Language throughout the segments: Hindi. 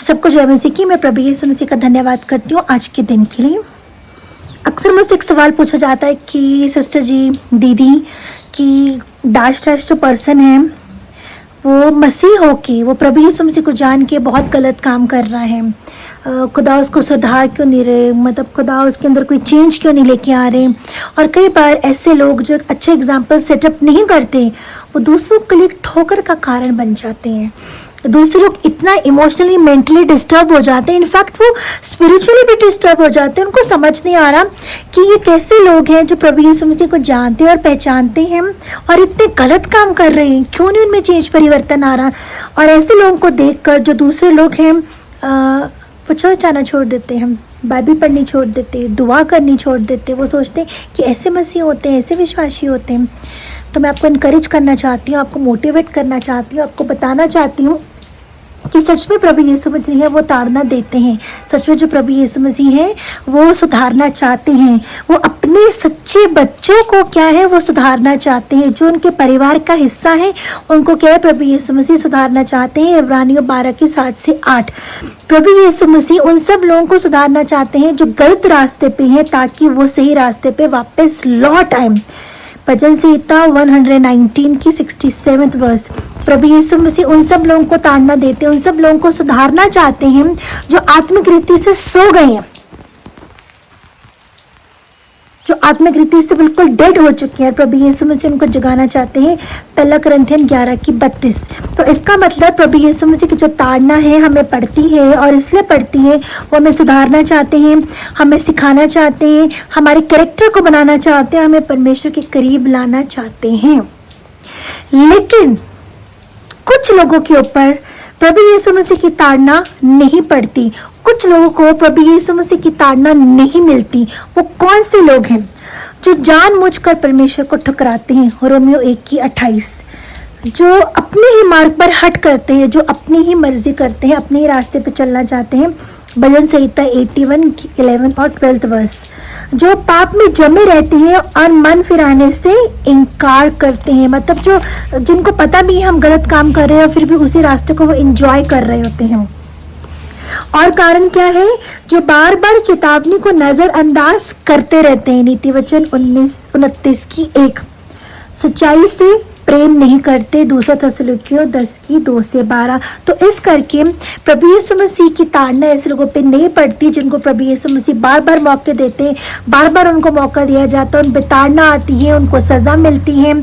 सबको जय मसीह की। मैं प्रभु यीशु मसीह का धन्यवाद करती हूँ आज के दिन के लिए। अक्सर मुझसे एक सवाल पूछा जाता है कि सिस्टर जी, दीदी, कि डैश डैश जो पर्सन है वो मसीह हो के वो प्रभु यीशु मसीह को जान के बहुत गलत काम कर रहा है, खुदा उसको सुधार क्यों नहीं रहे, मतलब खुदा उसके अंदर कोई चेंज क्यों नहीं लेके आ रहे। और कई बार ऐसे लोग जो एक अच्छे एग्जाम्पल सेटअप नहीं करते वो दूसरों के लिए ठोकर का कारण बन जाते हैं। दूसरे लोग इतना इमोशनली मेंटली डिस्टर्ब हो जाते हैं, इनफैक्ट वो स्पिरिचुअली भी डिस्टर्ब हो जाते हैं। उनको समझ नहीं आ रहा कि ये कैसे लोग हैं जो प्रभु यीशु मसीह को जानते हैं और पहचानते हैं और इतने गलत काम कर रहे हैं, क्यों नहीं उनमें चेंज परिवर्तन आ रहा। और ऐसे लोगों को देखकर जो दूसरे लोग हैं वो चर्च जाना छोड़ देते हैं, बाइबल पढ़नी छोड़ देते हैं, दुआ करनी छोड़ देते हैं। वो सोचते हैं कि ऐसे मसीह होते हैं, ऐसे विश्वासी होते हैं। तो मैं आपको इनकरेज करना चाहती हूँ, आपको मोटिवेट करना चाहती हूँ, आपको बताना चाहती हूँ कि सच में प्रभु यीशु मसीह है वो ताड़ना देते हैं। सच में जो प्रभु यीशु मसीह है वो सुधारना चाहते हैं। वो अपने सच्चे बच्चों को क्या है वो सुधारना चाहते हैं, जो उनके परिवार का हिस्सा है उनको क्या है प्रभु यीशु मसीह सुधारना चाहते हैं। इब्रानियों 12 की 7 से 8। प्रभु यीशु मसीह उन सब लोगों को सुधारना चाहते हैं जो गलत रास्ते पे हैं, ताकि वो सही रास्ते पे वापस लौट आए। भजन संहिता 119 की 67 वर्स। प्रभु यीशु मसीह उन सब लोगों को ताड़ना देते हैं, उन सब लोगों को सुधारना चाहते हैं जो आत्मिक रीति से सो गए हैं, जो आत्मिक रीति से बिल्कुल डेड हो चुके हैं। प्रभु यीशु मसीह उनको जगाना चाहते हैं। 1 कुरिन्थियन 11 की 32। तो इसका मतलब प्रभु यीशु मसीह की जो ताड़ना है हमें पड़ती है, और इसलिए पड़ती है वो हमें सुधारना चाहते हैं, हमें सिखाना चाहते हैं, हमारे कैरेक्टर को बनाना चाहते हैं, हमें परमेश्वर के करीब लाना चाहते हैं। लेकिन कुछ लोगों के ऊपर प्रभु यीशु मसीह की ताड़ना नहीं पड़ती, कुछ लोगों को प्रभु यीशु मसीह की ताड़ना नहीं मिलती। वो कौन से लोग हैं जो जानबूझकर परमेश्वर को ठुकराते हैं? रोमियो 1 की 28। जो अपने ही मार्ग पर हट करते हैं, जो अपनी ही मर्जी करते हैं, अपने ही रास्ते पर चलना चाहते हैं। भजन संहिता 81 की 11 और 12 वर्स। जो पाप में जमे रहते हैं और मन फिराने से इनकार करते हैं, मतलब जो जिनको पता भी है हम गलत काम कर रहे हैं और फिर भी उसी रास्ते को वो एंजॉय कर रहे होते हैं। और कारण क्या है? जो बार बार चेतावनी को नजरअंदाज करते रहते हैं। नीति वचन 29 की 1। सच्चाई से प्रेम नहीं करते। 2 थिस्सलुनीकियों 10 की 2 से 12। तो इस करके प्रभु यीशु मसीह की ताड़ना ऐसे लोगों पे नहीं पड़ती जिनको प्रभु यीशु मसीह बार बार मौके देते हैं, बार बार उनको मौका दिया जाता है, उन पे ताड़ना आती है, उनको सज़ा मिलती है।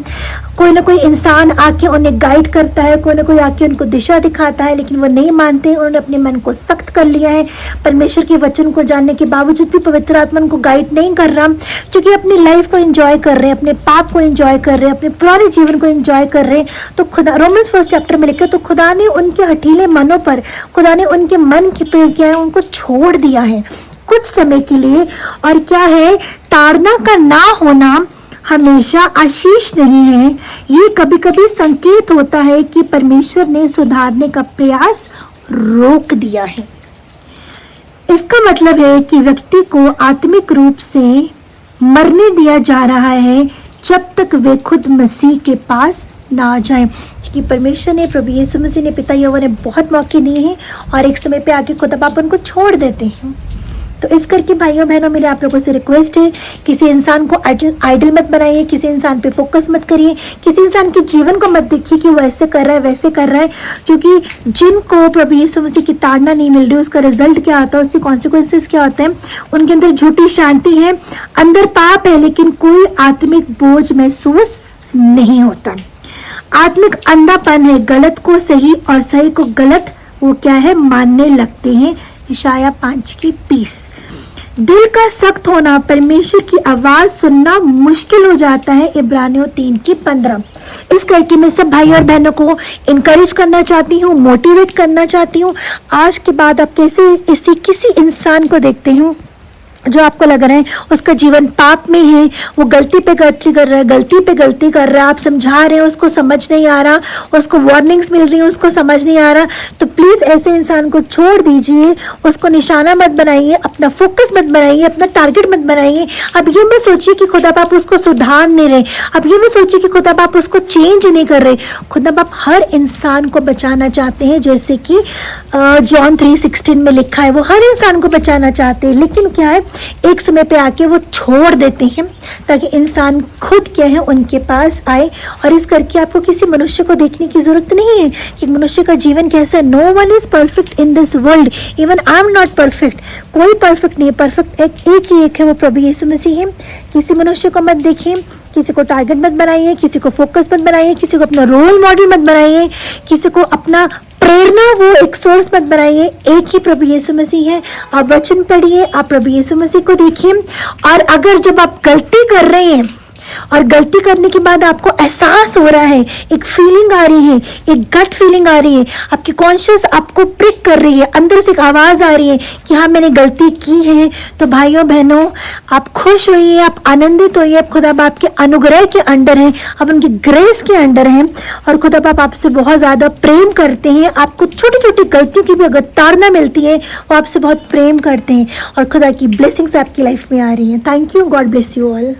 कोई ना कोई इंसान आके उन्हें गाइड करता है, कोई ना कोई आके उनको दिशा दिखाता है, लेकिन वो नहीं मानते। उन्होंने अपने मन को सख्त कर लिया है। परमेश्वर के वचन को जानने के बावजूद भी पवित्र आत्मा उनको गाइड नहीं कर रहा, क्योंकि अपनी लाइफ को एंजॉय कर रहे हैं, अपने पाप को एंजॉय कर रहे हैं, अपने पुराने जीवन को एंजॉय कर रहे हैं। तो खुदा रोमन्स 1 चैप्टर में लिखे, तो खुदा ने उनके हठीले मनों पर, खुदा ने उनके मन की प्रयोग किया है, उनको छोड़ दिया है कुछ समय के लिए। और क्या है, ताड़ना का ना होना हमेशा आशीष नहीं है। ये कभी कभी संकेत होता है कि परमेश्वर ने सुधारने का प्रयास रोक दिया है। इसका मतलब है कि व्यक्ति को आत्मिक रूप से मरने दिया जा रहा है जब तक वे खुद मसीह के पास ना आ जाए। क्योंकि परमेश्वर ने, प्रभु यीशु मसीह ने, पिता यहोवा ने बहुत मौके दिए हैं और एक समय पे आके खुदा बाप उनको छोड़ देते हैं। तो इस करके भाइयों बहनों, मेरे आप लोगों से रिक्वेस्ट है, किसी इंसान को आइडल मत बनाइए, किसी इंसान पे फोकस मत करिए, किसी इंसान के जीवन को मत देखिए कि वो ऐसे कर रहा है वैसे कर रहा है। क्योंकि जिनको प्रभु यीशु मसीह की ताड़ना नहीं मिल रही, उसका रिजल्ट क्या आता है, उसके कॉन्सिक्वेंसेस क्या होते हैं? उनके अंदर झूठी शांति है, अंदर पाप है, लेकिन कोई आत्मिक बोझ महसूस नहीं होता। आत्मिक अंधापन है, गलत को सही और सही को गलत वो क्या है मानने लगते हैं। इशाया 5 की 20। दिल का सख्त होना, परमेश्वर की आवाज सुनना मुश्किल हो जाता है। इब्रानियों 3 की 15। इस करके मैं सब भाई और बहनों को इनकरेज करना चाहती हूँ, मोटिवेट करना चाहती हूँ। आज के बाद आप कैसे किसी इंसान को देखते हैं जो आपको लग रहा है उसका जीवन पाप में है, वो गलती पे गलती कर रहा है, गलती पे गलती कर रहा है, आप समझा रहे हैं उसको समझ नहीं आ रहा, उसको वार्निंग्स मिल रही है उसको समझ नहीं आ रहा, तो प्लीज़ ऐसे इंसान को छोड़ दीजिए, उसको निशाना मत बनाइए, अपना फोकस मत बनाइए, अपना टारगेट मत बनाइए। अब ये मत सोचिए कि खुदा बाप उसको सुधार नहीं रहे, अब ये मत सोचिए कि खुदा बाप उसको चेंज नहीं कर रहे। खुदा बाप हर इंसान को बचाना चाहते हैं, जैसे कि जॉन 3:16 में लिखा है, वो हर इंसान को बचाना चाहते हैं, लेकिन क्या है एक समय पे आके वो छोड़ देते हैं ताकि इंसान खुद क्या है उनके पास आए। और इस करके आपको किसी मनुष्य को देखने की ज़रूरत नहीं है कि मनुष्य का जीवन कैसा है। No one is perfect in this world, even I am not perfect, कोई परफेक्ट नहीं है, परफेक्ट एक ही एक है, वो प्रभु यीशु मसीह है। किसी मनुष्य को मत देखिए, किसी को टारगेट मत बनाइए, किसी को फोकस मत बनाइए, किसी को अपना रोल मॉडल मत बनाइए, किसी को अपना प्रेरणा वो एक सोर्स मत बनाइए। एक ही प्रभु यीशु मसीह है। आप वचन पढ़िए, आप प्रभु यीशु मसीह को देखिए, और अगर जब आप गलती कर रहे हैं और गलती करने के बाद आपको एहसास हो रहा है, एक फीलिंग आ रही है, एक गट फीलिंग आ रही है, आपकी कॉन्शियस आपको प्रिक कर रही है, अंदर से एक आवाज़ आ रही है कि हाँ मैंने गलती की है, तो भाइयों बहनों आप खुश होइए, आप आनंदित होइए। आप खुदा बाप के अनुग्रह के अंडर हैं, आप उनकी ग्रेस के अंडर हैं, और खुदा बाप आपसे बहुत ज़्यादा प्रेम करते हैं। आपको छोटी छोटी गलतियों की भी अगर ताड़ना मिलती है, वो आपसे बहुत प्रेम करते हैं, और खुदा की ब्लेसिंग्स आपकी लाइफ में आ रही हैं। Thank you, God bless you all.